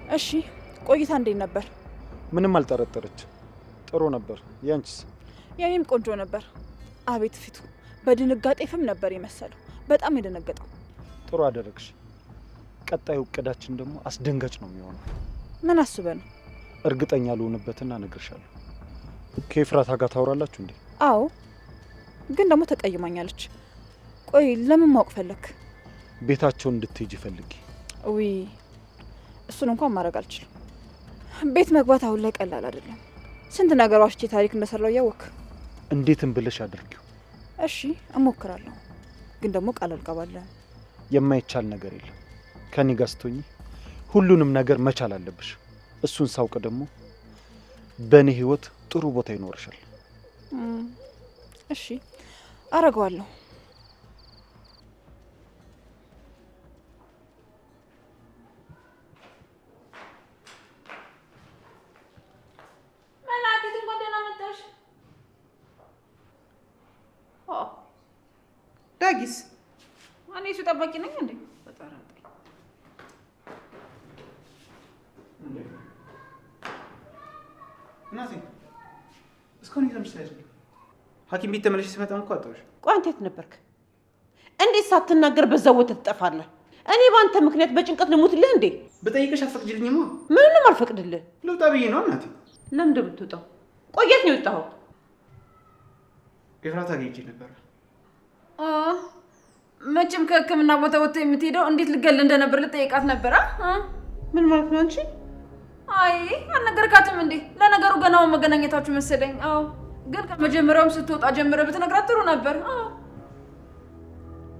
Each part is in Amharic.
እሺ ቆይታ እንዴት ነበር? ምንም አልጠረጠረች። ጥሩ ነበር። ያንቺስ? የኔም ቆንጆ ነበር። አቤት ፊቱ በድንጋጤ ፍም ነበር የመሰለው። በጣም የደነገጠው። ጥሩ አደረግሽ። ቀጣዩ እቅዳችን ደግሞ አስደንጋጭ ነው የሚሆነው። ምን አስበህ ነው? እርግጠኛ ልሆንበትና እነግርሻለሁ። ከኤፍራታ ጋር ታወራላችሁ እንዴ? አዎ፣ ግን ደግሞ ተቀይማኛለች። ቆይ ለምን ማወቅ ፈለክ? ቤታቸውን እንድትሄጂ ፈልጊ። ውይ እሱን እንኳን ማድረግ አልችልም። ቤት መግባት አሁን ላይ ቀላል አይደለም። ስንት ነገር ዋሽቼ ታሪክ እንደሰራው ያወክ። እንዴትም ብለሽ አድርጊው። እሺ እሞክራለሁ፣ ግን ደግሞ ቃል አልገባለሁ። የማይቻል ነገር የለም። ከኔ ጋር ስትሆኚ ሁሉንም ነገር መቻል አለብሽ። እሱን ሳውቅ ደግሞ በእኔ ህይወት ጥሩ ቦታ ይኖርሻል። እሺ አረጋለሁ። ዳጊስ እኔ እሱ ጠባቂ ነኝ እንዴ? በጣም እናቴ እስካሁን እየተመለስሽ አይደል? ሐኪም ቤት ተመለሽ ስመጣ እንኳን አጣሁሽ። ቆይ አንተ የት ነበርክ? እንዴት ሳትናገር በዛው ወተት ትጠፋለህ? እኔ በአንተ ምክንያት በጭንቀት ልሙትልህ እንዴ? ብጠይቅሽ አትፈቅጂልኝማ። ምንም አልፈቅድልህ። ልውጣ ብዬ ነው እናቴ። ለምን እንደምትወጣው? ቆይ የት ነው የወጣኸው? ኤፍራታ ጋር ሄጄ ነበር። መቼም ከሕክምና ቦታ ወጥተህ የምትሄደው እንዴት ልገል እንደነበር ልጠይቃት ነበር። ምን ማለት ነው አንቺ? አይ አልነገርካትም እንዴ? ለነገሩ ገናው መገናኘታችሁ መሰለኝ። አዎ፣ ግን ከመጀመሪያውም ስትወጣ ጀምረህ ብትነግራት ጥሩ ነበር።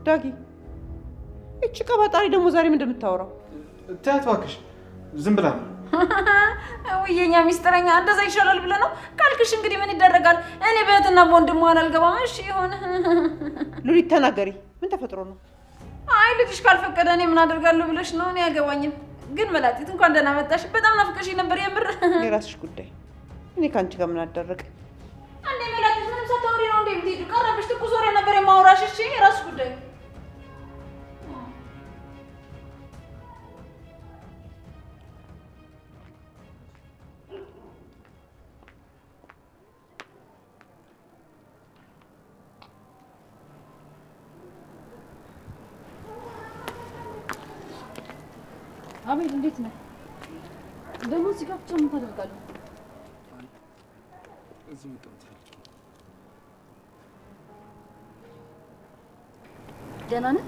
ዳጊ፣ እቺ ቀባጣሪ ደግሞ ዛሬ ምን እንደምታወራው? ተያት እባክሽ፣ ዝም ብላ ነው። ውየኛ ሚስጥረኛ፣ እንደዛ ይሻላል ብለህ ነው ካልክሽ፣ እንግዲህ ምን ይደረጋል። እኔ በእህትና በወንድም መሆን አልገባም። እሺ ይሁን። ሉሊት ተናገሪ፣ ምን ተፈጥሮ ነው? አይ ልጅሽ ካልፈቀደ እኔ ምን አደርጋለሁ ብለሽ ነው? እኔ አያገባኝም። ግን መላጢት እንኳን ደህና መጣሽ። በጣም ናፍቀሽኝ ነበር የምር። የራስሽ ጉዳይ። እኔ ከአንቺ ጋር ምን አደረገ? አንዴ መላጢት ምንም ሳታወሪ ነው እንዴ የምትሄጂው? ቀረብሽ። ትኩስ ወሬ ነበር የማወራሽ። እሺ የራስሽ ጉዳይ። አቤል እንዴት ነው ደግሞ? እዚህ ጋር ብቻ ምን ታደርጋለህ? እዚህ መጣሁት። ደህና ነህ?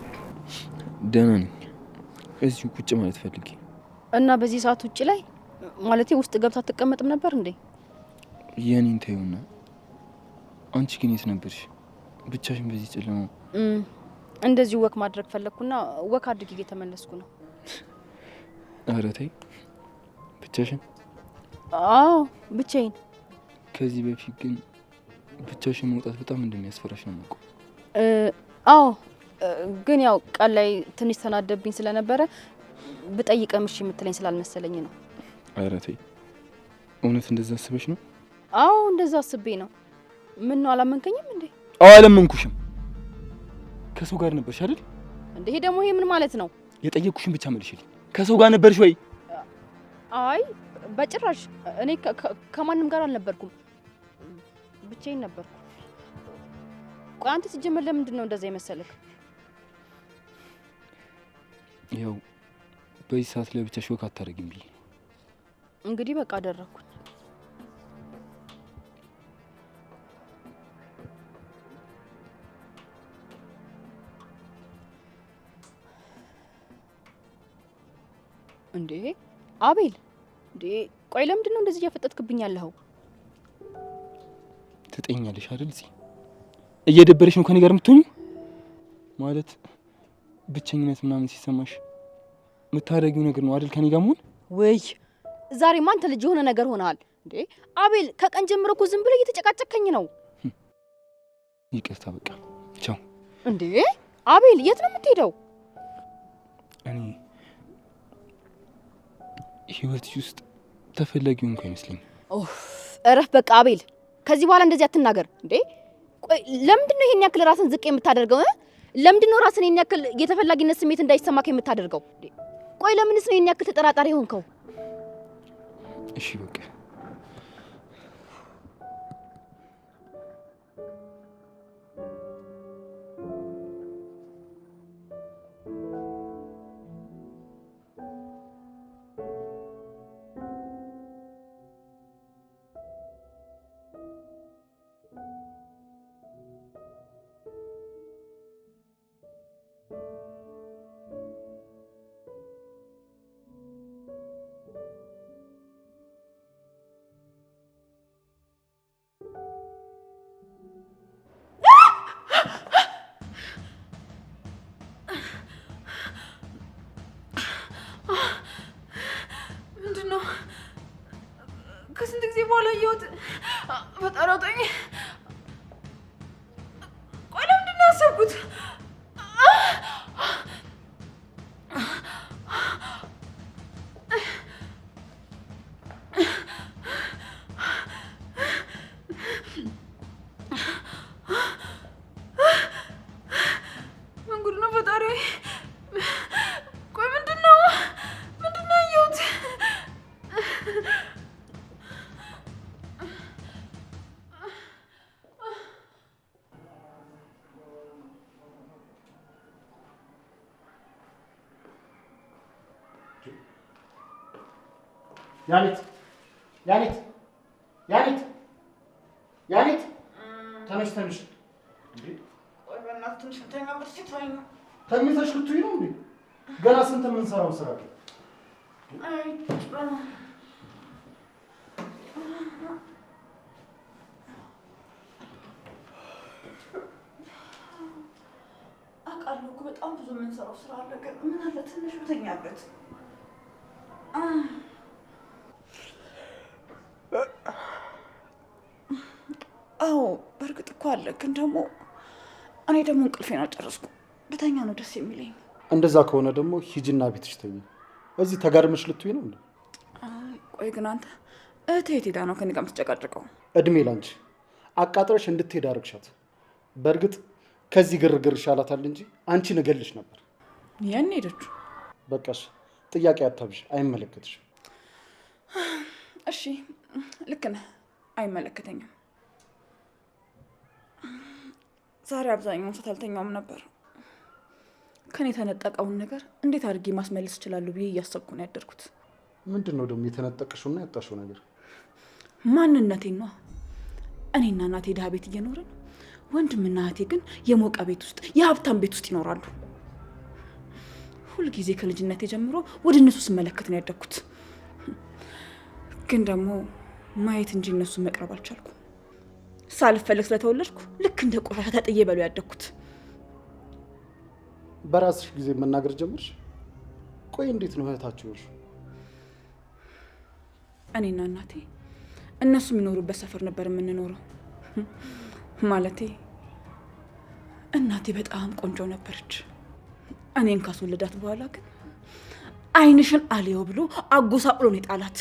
ደህና ነኝ። እዚሁ ቁጭ ማለት ፈልጌ እና በዚህ ሰዓት ውጭ ላይ ማለቴ ውስጥ ገብታ አትቀመጥም ነበር እንዴ? የኔን ተይውና፣ አንቺ ግን የት ነበርሽ? ብቻሽን በዚህ ጨለማ? እንደዚሁ ወክ ማድረግ ፈለግኩና ወክ አድርጌ እየተመለስኩ ነው። ኧረ ተይ፣ ብቻሽን? አዎ ብቻዬን። ከዚህ በፊት ግን ብቻሽን መውጣት በጣም እንደሚያስፈራሽ ነው የማውቀው። አዎ ግን ያው ቃል ላይ ትንሽ ተናደብኝ ስለነበረ ብጠይቅም እሺ የምትለኝ ስላልመሰለኝ ነው። ኧረ ተይ፣ እውነት እንደዛ አስበሽ ነው? አዎ እንደዛ አስቤ ነው። ምን ነው አላመንከኝም እንዴ? አዎ አላመንኩሽም። ከሰው ጋር ነበርሽ አይደል እንዴ? ይሄ ደግሞ ይሄ ምን ማለት ነው? የጠየቅኩሽን ብቻ መልሽልኝ። ከሰው ጋር ነበርሽ ወይ? አይ በጭራሽ። እኔ ከማንም ጋር አልነበርኩም፣ ብቻዬን ነበርኩ። ቆይ አንተ ሲጀመር ለምንድን ነው እንደዛ የመሰለክ? ያው በዚህ ሰዓት ላይ ብቻሽ ወክ አታደርጊም ብዬ እንግዲህ በቃ አደረኩኝ። እንዴ አቤል፣ እንዴ ቆይ ለምንድን ነው እንደዚህ እያፈጠጥክብኝ ያለኸው? ትጠኛለሽ አይደል? እዚህ እየደበረሽ ነው ከኔ ጋር የምትሆኚው? ማለት ብቸኝነት ምናምን ሲሰማሽ የምታደርጊው ነገር ነው አይደል ከኔ ጋር መሆን? ወይ ዛሬ ማንተ ልጅ የሆነ ነገር ሆነሃል እንዴ አቤል። ከቀን ጀምሮ እኮ ዝም ብለህ እየተጨቃጨከኝ ነው። ይቅርታ በቃ ቻው። እንዴ አቤል የት ነው የምትሄደው? እኔ ህይወትሽ ውስጥ ተፈላጊው እንኳን አይመስለኝም። እረፍ በቃ አቤል፣ ከዚህ በኋላ እንደዚህ አትናገር። እንዴ ቆይ ለምንድን ነው ይሄን ያክል ራስን ዝቅ የምታደርገው? ለምንድን ነው ራስን ይሄን ያክል የተፈላጊነት ስሜት እንዳይሰማክ የምታደርገው? ቆይ ለምንስ ነው ይሄን ያክል ተጠራጣሪ ሆንከው? እሺ በቃ ምንድነው? ከስንት ጊዜ በኋላ አየሁት። ፈጣሪ አውጣኝ። ቆይ ለምንድን ነው ያሰብኩት? ምን ጉድ ነው ፈጣሪ? ቆይ ምንድን ነው ያየሁት? ያኔት ያኔት ያኔት ያኔት ተነሽ ተነሽ። እንዴ ቆይ በእናትህ ትንሽ ልተኛበት ሲተወኝ ነው። ተኝተሽ ልትይ ነው እንዴ? ገና ስንት የምንሰራው ስራ አለ። አይ አውቃለሁ እኮ በጣም ብዙ የምንሰራው ስራ አለ፣ ግን ምን አለ ትንሽ ብተኛበት። አዎ በእርግጥ እኮ አለ፣ ግን ደግሞ እኔ ደግሞ እንቅልፌን አልጨረስኩም። ብተኛ ነው ደስ የሚለኝ። እንደዛ ከሆነ ደግሞ ሂጂና ቤትሽ ተኝ። እዚህ ተጋድመሽ ልትይ ነው እንዴ? ቆይ ግን አንተ እህቴ የት ሄዳ ነው ከኔ ጋር የምትጨቃጨቀው? እድሜ ላንቺ። አቃጥረሽ እንድትሄድ አድርግሻት። በእርግጥ ከዚህ ግርግር ይሻላታል እንጂ አንቺን እገልሽ ነበር። ያን ሄደችው። በቃሽ፣ ጥያቄ አታብዥ። አይመለከትሽም። እሺ ልክ ነህ፣ አይመለከተኝም። ዛሬ አብዛኛውን ሰዓት አልተኛውም ነበር። ከኔ የተነጠቀውን ነገር እንዴት አድርጌ ማስመለስ እችላለሁ ብዬ እያሰብኩ ነው ያደርኩት። ምንድን ነው ደግሞ የተነጠቅሽውና ያጣሽው ነገር? ማንነቴን ነው። እኔና እናቴ ድሃ ቤት እየኖርን፣ ወንድምና እህቴ ግን የሞቀ ቤት ውስጥ የሀብታም ቤት ውስጥ ይኖራሉ። ሁልጊዜ ከልጅነቴ ጀምሮ ወደ እነሱ ስመለከት ነው ያደግኩት። ግን ደግሞ ማየት እንጂ እነሱን መቅረብ አልቻልኩም። ሳልፈለግ ስለተወለድኩ ልክ እንደ ቆሻሻ ተጥዬ በሉ ያደግኩት። በራስሽ ጊዜ መናገር ጀመርሽ? ቆይ እንዴት ነው እህታችሁ ይሆንሽ? እኔና እናቴ እነሱ የሚኖሩበት ሰፈር ነበር የምንኖረው። ማለቴ እናቴ በጣም ቆንጆ ነበረች። እኔን ካስወለዳት በኋላ ግን ዓይንሽን አልየው ብሎ አጎሳቅሎ ነው የጣላት።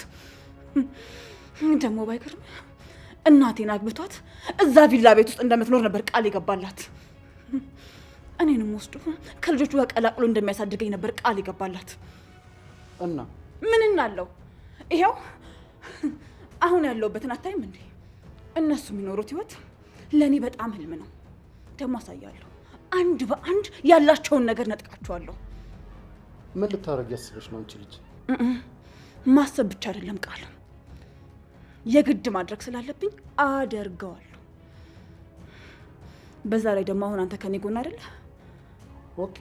ደግሞ ባይገርም እናቴን አግብቷት እዛ ቪላ ቤት ውስጥ እንደምትኖር ነበር ቃል የገባላት። እኔንም ወስዶ ከልጆቹ ጋር ቀላቅሎ እንደሚያሳድገኝ ነበር ቃል የገባላት። እና ምን እናለው? ይሄው አሁን ያለሁበትን አታይም እንዴ? እነሱ የሚኖሩት ህይወት ለእኔ በጣም ህልም ነው። ደግሞ አሳያለሁ። አንድ በአንድ ያላቸውን ነገር ነጥቃቸዋለሁ። ምን ልታደርጊ ያስበሽ ነው አንቺ ልጅ? ማሰብ ብቻ አይደለም ቃል፣ የግድ ማድረግ ስላለብኝ አደርገዋለሁ። በዛ ላይ ደግሞ አሁን አንተ ከኔ ጎን አይደለ? ኦኬ፣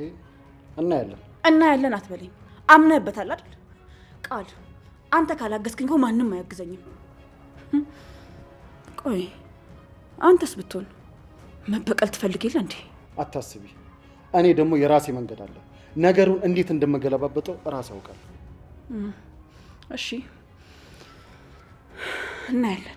እናያለን። እናያለን አትበለኝ። አምነህበታል አይደል? ቃል አንተ ካላገዝከኝ እኮ ማንም አያግዘኝም። ቆይ አንተስ ብትሆን መበቀል ትፈልግ የለ እንዴ? አታስቢ። እኔ ደግሞ የራሴ መንገድ አለ። ነገሩን እንዴት እንደምገለባበጠው እራሴ አውቃለሁ። እሺ እናያለን።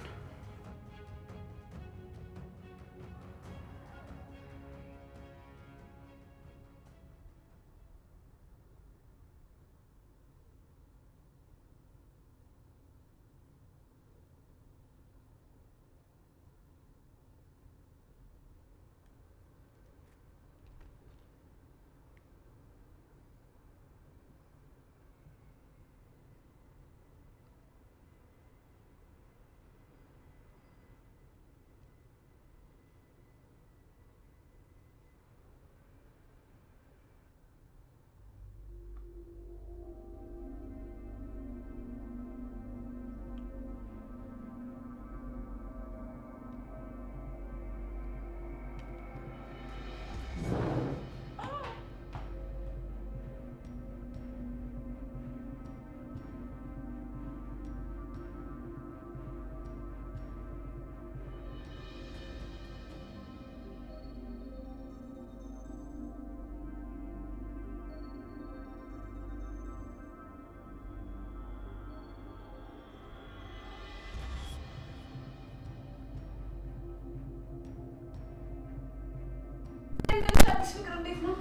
አዲስ ፍቅር እንዴት ነው?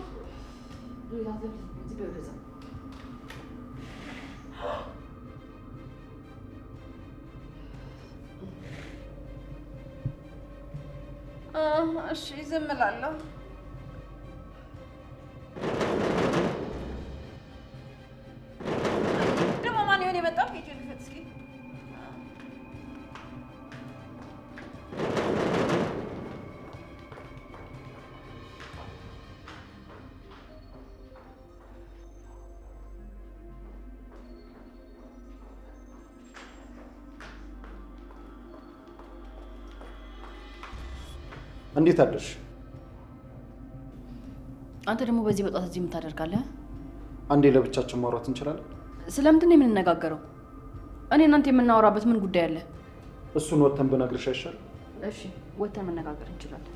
እሺ ዝም እላለሁ። ደግሞ ማን ይሆን የመጣው? ሂጅ ልፈት እስኪ። እንዴት አደርሽ? አንተ ደግሞ በዚህ በጧት እዚህ የምታደርጋለህ? አንዴ ለብቻችን ማውራት እንችላለን? ስለምንድን ነው የምንነጋገረው? እኔ እናንተ የምናወራበት ምን ጉዳይ አለ? እሱን ወተን ብነግርሽ አይሻል? እሺ ወተን መነጋገር እንችላለን።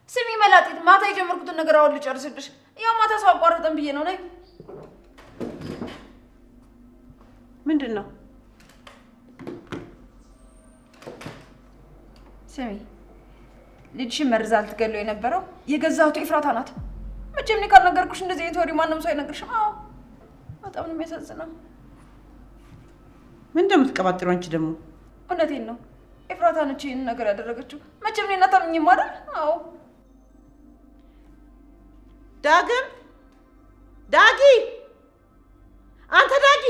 ስሚ መላጢት፣ ማታ የጀመርኩትን ነገር አሁን ልጨርስልሽ። ያው ማታ ሰው አቋርጠን ብዬ ነው። ነይ። ምንድን ነው? ስሚ፣ ልጅሽን መርዛ ልትገለው የነበረው የገዛሁት ኤፍራታ ናት። መቼም እኔ ካልነገርኩሽ እንደዚህ አይነት ወሬ ማንም ሰው አይነግርሽም። አዎ በጣም ነው የሚያሳዝነው። ምን እንደምትቀባጥሩ አንቺ ደግሞ? እውነቴን ነው፣ ኤፍራታ ነች ይህን ነገር ያደረገችው። መቼም እኔ እናታምኝም አይደል? አዎ ዳግም፣ ዳጊ፣ አንተ ዳጊ!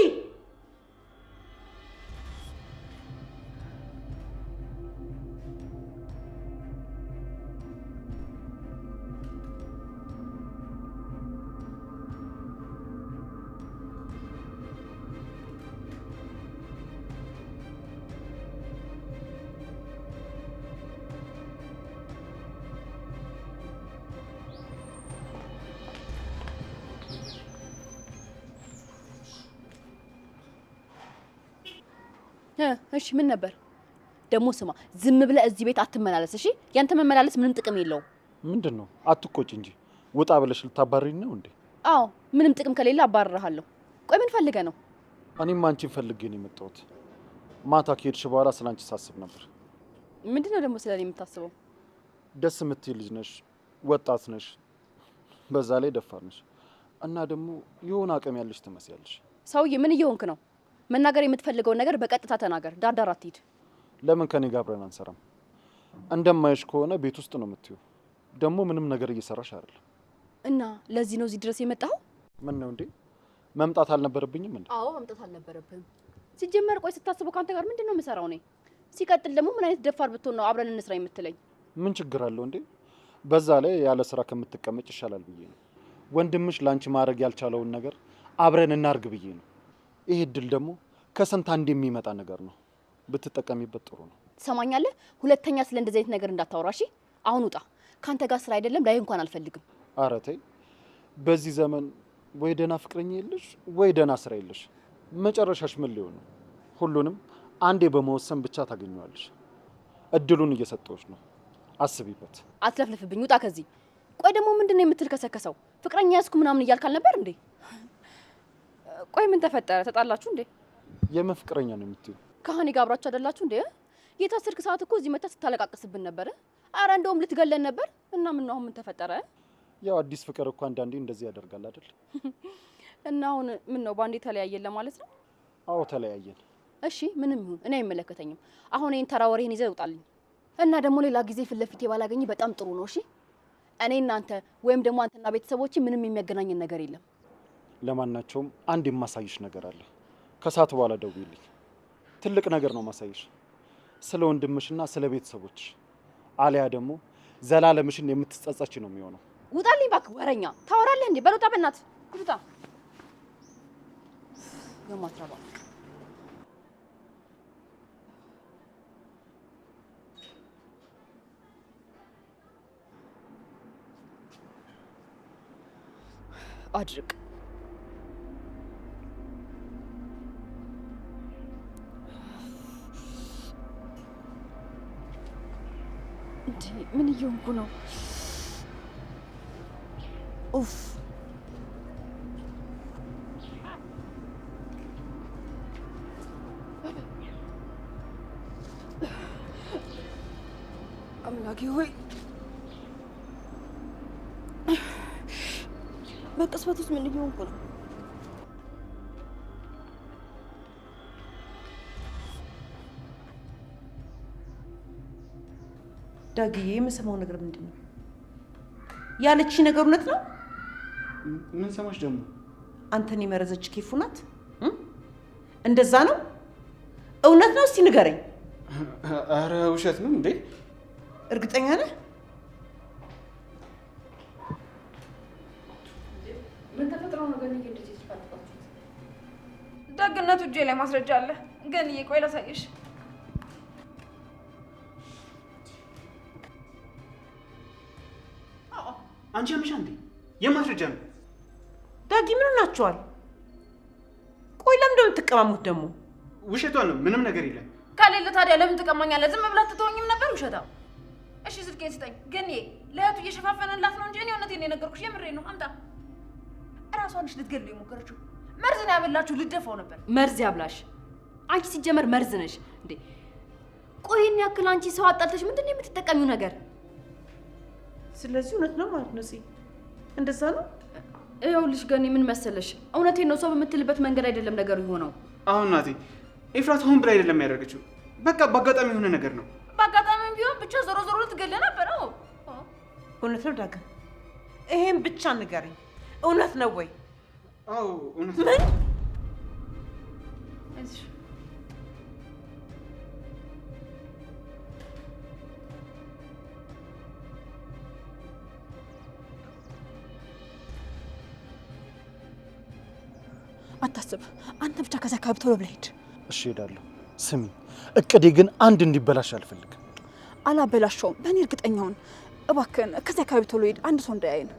እሺ ምን ነበር ደግሞ? ስማ ዝም ብለህ እዚህ ቤት አትመላለስ እሺ? ያንተ መመላለስ ምንም ጥቅም የለውም። ምንድን ነው? አትቆጭ እንጂ ውጣ ብለሽ ልታባሪኝ ነው እንዴ? አዎ ምንም ጥቅም ከሌለ አባርርሃለሁ። ቆይ ምን ፈልገህ ነው? እኔም አንቺን ፈልጌ ነው የመጣሁት። ማታ ከሄድሽ በኋላ ስለ አንቺ ሳስብ ነበር። ምንድን ነው ደግሞ ስለ እኔ የምታስበው? ደስ የምትይ ልጅ ነሽ፣ ወጣት ነሽ፣ በዛ ላይ ደፋር ነሽ እና ደግሞ የሆነ አቅም ያለሽ ትመስያለሽ። ሰውዬ ምን እየሆንክ ነው? መናገር የምትፈልገውን ነገር በቀጥታ ተናገር። ዳርዳር አትሂድ። ለምን ከኔ ጋር አብረን አንሰራም? እንደማይሽ ከሆነ ቤት ውስጥ ነው የምትይው። ደግሞ ምንም ነገር እየሰራሽ አይደለም። እና ለዚህ ነው እዚህ ድረስ የመጣኸው? ምን ነው እንዴ? መምጣት አልነበረብኝም እንዴ? አዎ መምጣት አልነበረብህም። ሲጀመር ቆይ ስታስበው ካንተ ጋር ምንድን ነው የምሰራው እኔ? ሲቀጥል ደግሞ ምን አይነት ደፋር ብትሆን ነው አብረን እንስራ የምትለኝ? ምን ችግር አለው እንዴ? በዛ ላይ ያለ ስራ ከምትቀመጭ ይሻላል ብዬ ነው። ወንድምሽ ላንቺ ማድረግ ያልቻለውን ነገር አብረን እናርግ ብዬ ነው። ይሄ እድል ደግሞ ከስንት አንድ የሚመጣ ነገር ነው። ብትጠቀሚበት ጥሩ ነው። ትሰማኛለህ? ሁለተኛ ስለ እንደዚህ አይነት ነገር እንዳታወራ እሺ? አሁን ውጣ። ካንተ ጋር ስራ አይደለም ላይ እንኳን አልፈልግም። ኧረ ተይ። በዚህ ዘመን ወይ ደህና ፍቅረኛ የለሽ ወይ ደህና ስራ የለሽ። መጨረሻሽ ምን ሊሆን ነው? ሁሉንም አንዴ በመወሰን ብቻ ታገኘዋለሽ። እድሉን እየሰጠሁሽ ነው። አስቢበት። አትለፍልፍብኝ። ውጣ ከዚህ። ቆይ ደግሞ ምንድነው የምትልከሰከሰው? ፍቅረኛ ያዝኩ ምናምን እያልክ አልነበር እንዴ? ቆይ ምን ተፈጠረ? ተጣላችሁ እንዴ? የምን ፍቅረኛ ነው የምትይው? ከሀኒ ጋር አብራችሁ አይደላችሁ እንዴ? የታሰርክ ሰዓት እኮ እዚህ መተህ ስታለቃቅስብን ነበር። አረ እንደውም ልትገለን ነበር። እና ምን ነው አሁን ምን ተፈጠረ? ያው አዲስ ፍቅር እኮ አንዳንዴ እንደዚህ ያደርጋል አይደል? እና አሁን ምን ነው ባንዴ ተለያየን ለማለት ነው? አዎ ተለያየን። እሺ ምንም ይሁን እኔ አይመለከተኝም። አሁን ይሄን ተራ ወሬህን ይዘህ ውጣልኝ። እና ደግሞ ሌላ ጊዜ ፊት ለፊቴ ባላገኝ በጣም ጥሩ ነው። እሺ እኔ እናንተ ወይም ደግሞ አንተና ቤተሰቦች ምንም የሚያገናኝን ነገር የለም። ለማናቸውም አንድ የማሳይሽ ነገር አለ። ከሰዓት በኋላ ደውይልኝ። ትልቅ ነገር ነው ማሳይሽ፣ ስለ ወንድምሽና ስለ ቤተሰቦች። አሊያ ደግሞ ዘላለምሽን የምትጸጸች ነው የሚሆነው። ውጣልኝ እባክህ። ወረኛ ታወራለህ እንዴ? በሉጣ በእናትህ ውጣ። የማትረባ አድርቅ። እንዴ ምን እየሆንኩ ነው? ኡፍ አምላኬ ሆይ በቅጽበት ውስጥ ምን እየሆንኩ ነው? ዳግዬ የምሰማው ነገር ምንድን ነው? ያለች ነገር እውነት ነው? ምን ሰማሽ ደግሞ? አንተን የመረዘች ኬፉ ናት? እንደዛ ነው? እውነት ነው? እስቲ ንገረኝ። አረ ውሸት ነው እንዴ? እርግጠኛ ነህ? ምን ተፈጥሮ ነው ግን እንደዚህ ተፋጥጣችሁ? ደግነቱ እጄ ላይ ማስረጃ አለ። ግን ቆይ ላሳይሽ። አንቺ ያምሻ እንዴ? የማስረጃ ነው። ዳጊ ምን ሆናችኋል? ቆይ ለምን እንደምትቀማሙት ደግሞ? ውሸቷን ነው። ምንም ነገር የለም። ከሌለ ታዲያ ለምን ትቀማኛለህ? ዝም ብላ ትተወኝም ነበር ውሸታ። እሺ ስልኬን ስጠኝ። ግን ለእህቱ እየሸፋፈነላት ነው እንጂ እኔ እውነቴን ነው የነገርኩሽ። የምሬን ነው። አምጣ። እራሷን ነሽ ልትገድለው የሞከረችው። መርዝ ነው ያበላችሁ። ልደፋው ነበር። መርዝ ያብላሽ። አንቺ ሲጀመር መርዝ ነሽ እንዴ? ቆይ ይሄን ያክል አንቺ ሰው አጣልተሽ ምንድን ነው የምትጠቀሚው ነገር? ስለዚህ እውነት ነው ማለት ነው። እንደዛ ነው። ይኸውልሽ ገኒ ምን መሰለሽ፣ እውነቴን ነው። ሰው በምትልበት መንገድ አይደለም ነገሩ የሆነው። አሁን ናቴ ኤፍራት ሆን ብላ አይደለም ያደረገችው። በቃ በአጋጣሚ የሆነ ነገር ነው። በአጋጣሚም ቢሆን ብቻ ዞሮ ዞሮ ልትገድል ነበር። እውነት ነው ዳግም? ይሄን ብቻ ንገረኝ። እውነት ነው ወይ? አዎ እውነት ምን? አታስብ። አንተ ብቻ ከዛ አካባቢ ቶሎ ብለህ ሂድ። እሺ እሄዳለሁ። ስሚ፣ እቅዴ ግን አንድ እንዲበላሽ አልፈልግም። አላበላሸውም። በእኔ እርግጠኛውን። እባክህን ከዛ አካባቢ ቶሎ ሂድ። አንድ ሰው እንዳያየን።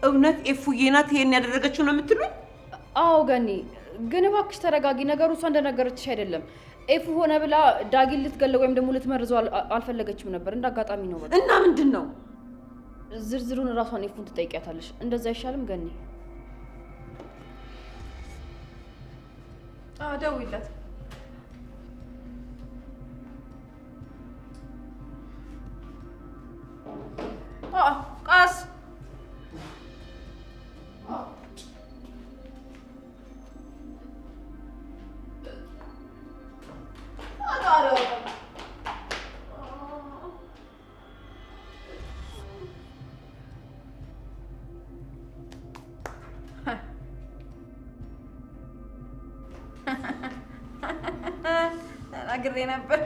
እውነት ኤፉዬ ናት ይሄን ያደረገችው ነው የምትሉኝ? አዎ ገኒ፣ ግን እባክሽ ተረጋጊ። ነገሩ እሷ እንደነገረችሽ አይደለም። ኤፉ ሆነ ብላ ዳጊን ልትገለው ወይም ደግሞ ልትመርዘው አልፈለገችም ነበር። እንደ አጋጣሚ ነው። በቃ እና ምንድን ነው ዝርዝሩን እራሷን ኤፉን ትጠይቂያታለሽ። እንደዛ አይሻልም ገኒ? ደውይላት። ቃስ ተናግሬ ነበር።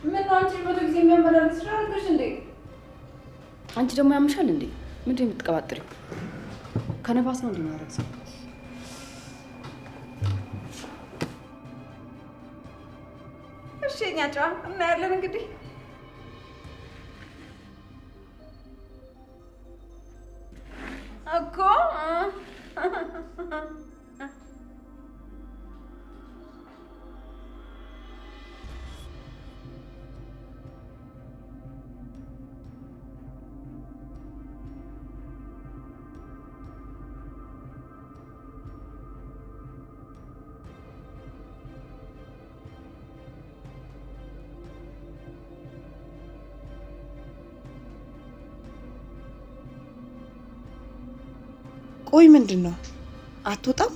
ምን ነው አንቺ ብዙ ጊዜ የሚያመላልስ ስራ አድርገሽ እንዴ? አንቺ ደግሞ ያምሻል እንዴ? ምንድን ነው የምትቀባጥሪው? ከነፋስ ነው እንዲማረግ ሰው እሺ፣ እኛ ጨዋ እናያለን እንግዲህ። እኮ ቆይ ምንድን ነው? አትወጣም?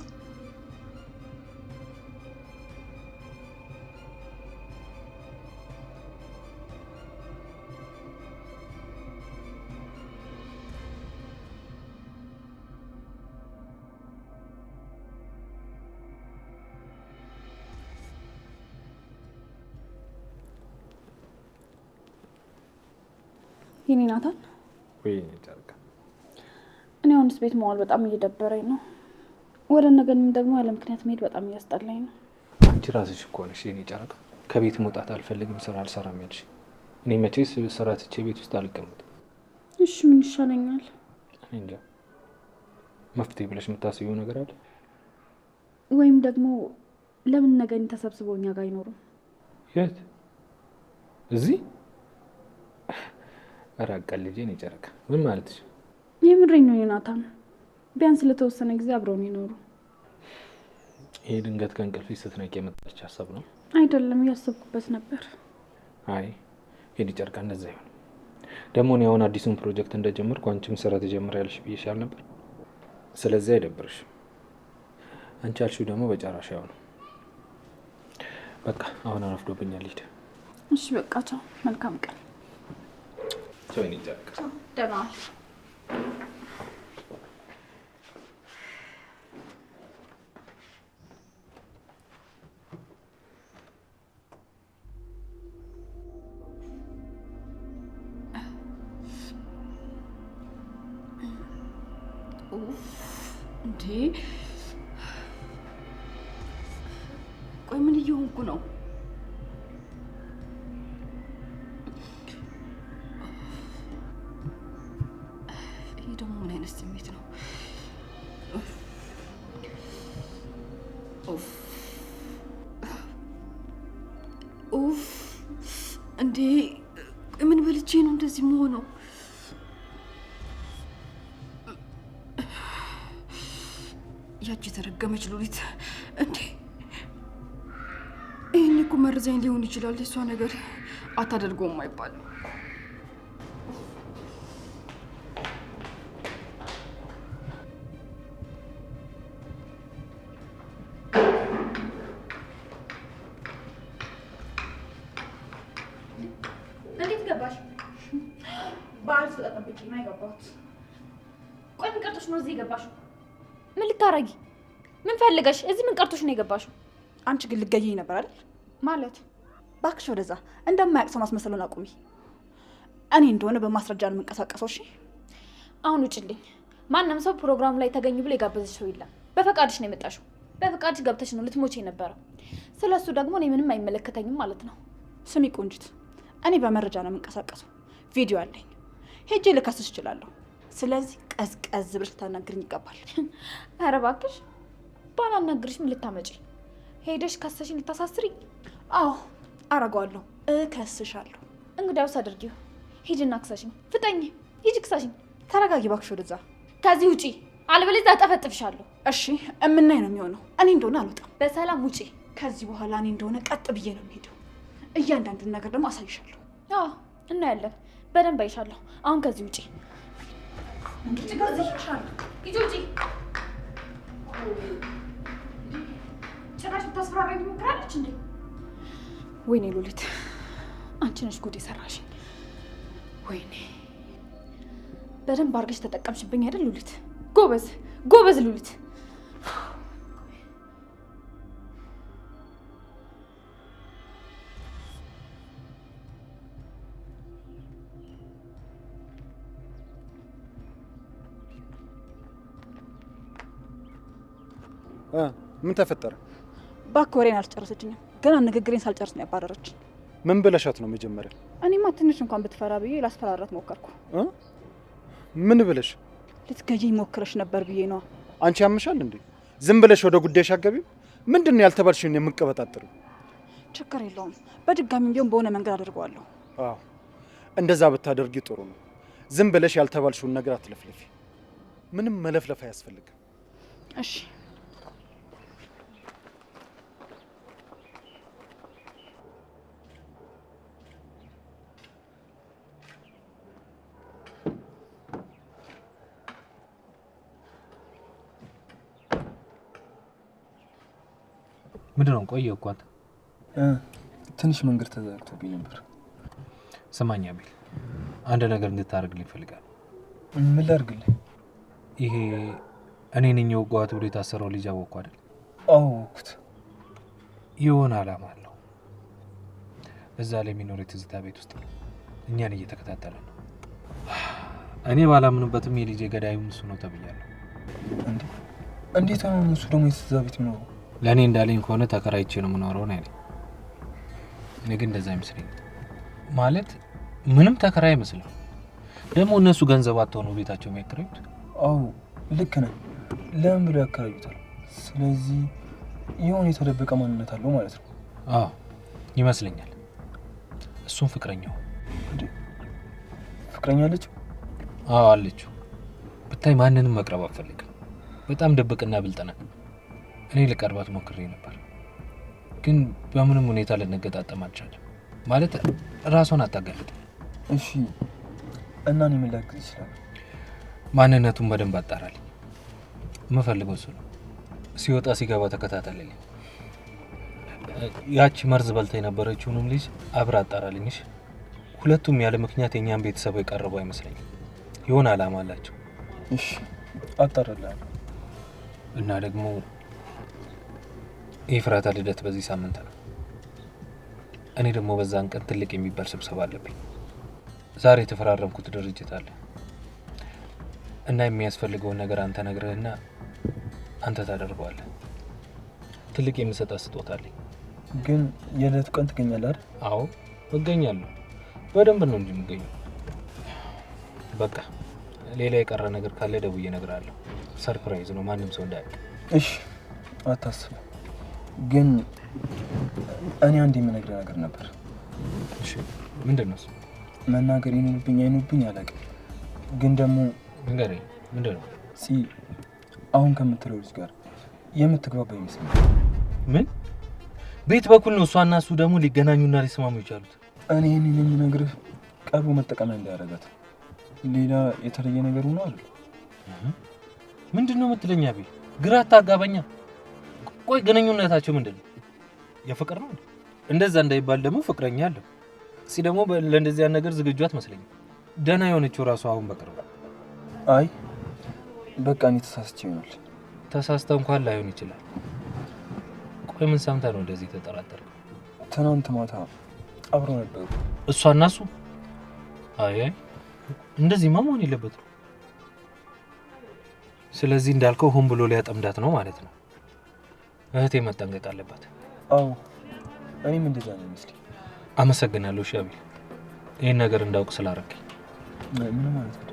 የኔ ናታን ወይ ጨርቃ እኔ አሁንስ ቤት መዋል በጣም እየደበረኝ ነው። ወደ ነገንም ደግሞ ያለ ምክንያት መሄድ በጣም እያስጠላኝ ነው። አንቺ ራስሽ እኮ ነሽ የኔ ጨርቃ ከቤት መውጣት አልፈልግም ስራ አልሰራም ያልሽ። እኔ መቼስ ስራ ትቼ ቤት ውስጥ አልቀመጥም። እሺ ምን ይሻለኛል? እኔ እንጃ መፍትሄ ብለሽ የምታስቢው ነገር አለ? ወይም ደግሞ ለምን ነገን ተሰብስበው እኛ ጋር አይኖሩም? የት? እዚህ? አራቀል ልጄ ነው ጨርቃ ምን ማለትሽ? የምሬን ነው ናታን። ቢያንስ ለተወሰነ ጊዜ አብረውን ይኖሩ። ይሄ ድንገት ከእንቅልፍሽ ስትነቂ የመጣች ሀሳብ ነው? አይደለም እያሰብኩበት ነበር። አይ የኔ ጨርቃ እንደዛ ይሆን ደግሞ እኔ አሁን አዲሱን ፕሮጀክት እንደጀመርኩ አንቺም ስራ ትጀምሪያለሽ ብዬሻል ነበር። ስለዚህ አይደብርሽም። አንቺ አልሽው ደግሞ በጨራሽ ያው ነው። በቃ አሁን አረፍዶብኛል ልሂድ። እሺ በቃ ቻው፣ መልካም ቀን። ቻው የኔ ጨርቃ። ደህና ዋል። እንዴ ቆይ ምን እየሆንኩ ነው? ይሄ ደግሞ ምን አይነት ስሜት ነው? ኡፍ እንዴ ቆይ ምን በልቼ ነው እንደዚህ መሆነው? ያቺ የተረገመች ሉሊት እንዴ! ይሄን እኮ መርዛኝ ሊሆን ይችላል። እሷ ነገር አታደርገውም አይባልም። እንዴት ገባሽ? በዓል ስለጠበቂ ነው የገባሁት። ቆይ ምን ቀርቶሽ ነው እዚህ የገባሽው? ምን ልታረጊ? ምን ፈልገሽ? እዚህ ምን ቀርቶሽ ነው የገባሽው? አንቺ ግን ልትገይኝ ነበር አይደል? ማለት እባክሽ ወደዛ እንደማያውቅ ሰው ማስመሰሉን አቁሚ። እኔ እንደሆነ በማስረጃ ነው የምንቀሳቀሰው። እሺ አሁን ውጭልኝ። ማንም ሰው ፕሮግራም ላይ ተገኙ ብሎ የጋበዘሽ ሰው የለም። በፈቃድሽ ነው የመጣሽው። በፈቃድሽ ገብተሽ ነው ልትሞቼ የነበረው። ስለሱ ደግሞ እኔ ምንም አይመለከተኝም ማለት ነው። ስሚ ቆንጂት፣ እኔ በመረጃ ነው የምንቀሳቀሰው። ቪዲዮ አለኝ። ሄጄ ልከስሽ እችላለሁ። ስለዚህ ቀዝቀዝ ብለሽ ልታናግሪኝ ይገባል። ኧረ እባክሽ ባላናግርሽ ምን ልታመጪ? ሄደሽ ከሰሽኝ ልታሳስሪኝ? አዎ አረጋለሁ፣ እከስሻለሁ። እንግዲያውስ አድርጊው። ሂጂና ክሰሽኝ። ፍጠኝ፣ ሂጂ ክሰሽኝ። ተረጋጊ እባክሽ ወደዛ። ከዚህ ውጪ፣ አልበለዚያ አጠፈጥፍሻለሁ። እሺ እምናይ ነው የሚሆነው። እኔ እንደሆነ አልወጣም። በሰላም ውጪ። ከዚህ በኋላ እኔ እንደሆነ ቀጥ ብዬ ነው የምሄደው። እያንዳንዱን ነገር ደግሞ አሳይሻለሁ። አዎ እናያለን። በደንብ አይሻለሁ። አሁን ከዚህ ውጪ። ሂጂ ውጪ። ጭራሽ ብታስፈራራኝ ትሞክራለች እንዴ? ወይኔ ሉሊት፣ አንቺ ነሽ ጉድ የሰራሽኝ። ወይኔ በደንብ አድርገሽ ተጠቀምሽብኝ አይደል ሉሊት? ጎበዝ ጎበዝ ሉሊት። ምን ተፈጠረ? እባክህ ወሬን አልጨረሰችኝም። ገና ንግግሬን ሳልጨርስ ነው ያባረረችኝ። ምን ብለሻት ነው መጀመሪያ? እኔማ ትንሽ እንኳን ብትፈራ ብዬ ላስፈራራት ሞከርኩ። ምን ብለሽ? ልትገዢኝ ሞክረሽ ነበር ብዬ ነዋ። አንቺ ያምሻል እንዴ? ዝም ብለሽ ወደ ጉዳይሽ አትገቢም? ምንድን ነው ያልተባልሽውን የምትቀበጣጥሪው? ችግር የለውም። በድጋሚም ቢሆን በሆነ መንገድ አድርገዋለሁ። አዎ እንደዛ ብታደርጊ ጥሩ ነው። ዝም ብለሽ ያልተባልሽውን ነገር አትለፍለፊ። ምንም መለፍለፍ አያስፈልግም። እሺ ምንድን ነው? ቆየሁ እኮ አንተ። ትንሽ መንገድ ተዘጋግቶብኝ ነበር። ስማኝ አቤል፣ አንድ ነገር እንድታደርግልኝ እፈልጋለሁ። ምን ላድርግልህ? ይሄ እኔ ነኝ የወጓት ብሎ የታሰረው ልጅ አወቅኩ አይደል? አወቅኩት። የሆነ አላማ አለው። እዛ ላይ የሚኖር የትዝታ ቤት ውስጥ እኛን እየተከታተለ ነው። እኔ ባላምንበትም የልጄ ገዳዩም እሱ ነው ተብያለሁ። እንዴት ነው እሱ ደግሞ የትዛ ቤት የሚኖረው? ለእኔ እንዳለኝ ከሆነ ተከራይቼ ነው የምኖረው ነው ያለኝ። እኔ ግን እንደዛ አይመስለኝም። ማለት ምንም ተከራይ አይመስልም። ደግሞ እነሱ ገንዘብ አጥተው ነው ቤታቸው የሚያከራዩት። አዎ ልክ ነህ። ለምን ብለው ያከራዩታል? ስለዚህ የሆነ የተደበቀ ማንነት አለው ማለት ነው። አዎ ይመስለኛል። እሱም ፍቅረኛው። ፍቅረኛ አለችው? አዎ አለችው። ብታይ ማንንም መቅረብ አትፈልግም። በጣም ድብቅና ብልጥ ናት። እኔ ልቀርባት ሞክሬ ነበር፣ ግን በምንም ሁኔታ ልንገጣጠም አልቻለም። ማለት ራሷን አታጋልጥም። እሺ እና እኔ ምን ላግዝ ይችላል? ማንነቱን በደንብ አጣራልኝ። የምፈልገው እሱ ነው። ሲወጣ ሲገባ ተከታተልልኝ። ያቺ መርዝ በልታ የነበረችውንም ልጅ አብራ አጣራልኝሽ። ሁለቱም ያለ ምክንያት የኛን ቤተሰብ የቀረቡ አይመስለኝም። የሆነ አላማ አላቸው። እሺ አጣራላለሁ። እና ደግሞ የፍራታ ልደት በዚህ ሳምንት ነው። እኔ ደግሞ በዛን ቀን ትልቅ የሚባል ስብሰባ አለብኝ። ዛሬ የተፈራረምኩት ድርጅት አለ እና የሚያስፈልገውን ነገር አንተ ነግረህና አንተ ታደርገዋለህ። ትልቅ የምሰጣት ስጦታ አለኝ። ግን የዕለቱ ቀን ትገኛለህ አይደል? አዎ እገኛለሁ። በደንብ ነው እንጂ የምገኘው። በቃ ሌላ የቀረ ነገር ካለ ደውዬ እነግርሃለሁ። ሰርፕራይዝ ነው፣ ማንም ሰው እንዳያውቅ። እሺ አታስብ። ግን እኔ አንድ የምነግርህ ነገር ነበር። እሺ ምንድን ነው እሱ? መናገር ይኑርብኝ አይኑርብኝ አላውቅም፣ ግን ደግሞ ንገረኝ። ምንድን ነው? አሁን ከምትለው ልጅ ጋር የምትግባባ ይመስለኛል። ምን ቤት በኩል ነው እሷና እሱ ደግሞ ሊገናኙና ሊስማሙ ይቻሉት? እኔ ይህንን የምነግርህ ቀርቦ መጠቀሚያ እንዳያደርጋት፣ ሌላ የተለየ ነገር ሆኖ አይደል? ምንድን ነው የምትለኝ? አቤል ግራ አታጋባኛ። ቆይ ግንኙነታቸው ምንድን ነው? የፍቅር ነው? እንደዛ እንዳይባል ደግሞ ፍቅረኛ አለው። እስኪ ደግሞ ለእንደዚያ ነገር ዝግጁ አትመስለኝም። ደህና የሆነችው ራሱ አሁን በቅርቡ። አይ በቃ እኔ ተሳስቼ ይሆናል። ተሳስተ እንኳን ላይሆን ይችላል። ቆይ ምን ሰምተህ ነው እንደዚህ ተጠራጠርከው? ትናንት ማታ አብረው ነበሩ እሷና እሱ? አይ እንደዚህማ መሆን የለበትም። ስለዚህ እንዳልከው ሆን ብሎ ሊያጠምዳት ነው ማለት ነው። እህቴ መጠንቀቅ አለባት። አዎ እኔም እንደዛ ነው የሚመስለኝ። አመሰግናለሁ ሻቢል፣ ይህን ነገር እንዳውቅ ስላደረገኝ። ምን ማለት ነው?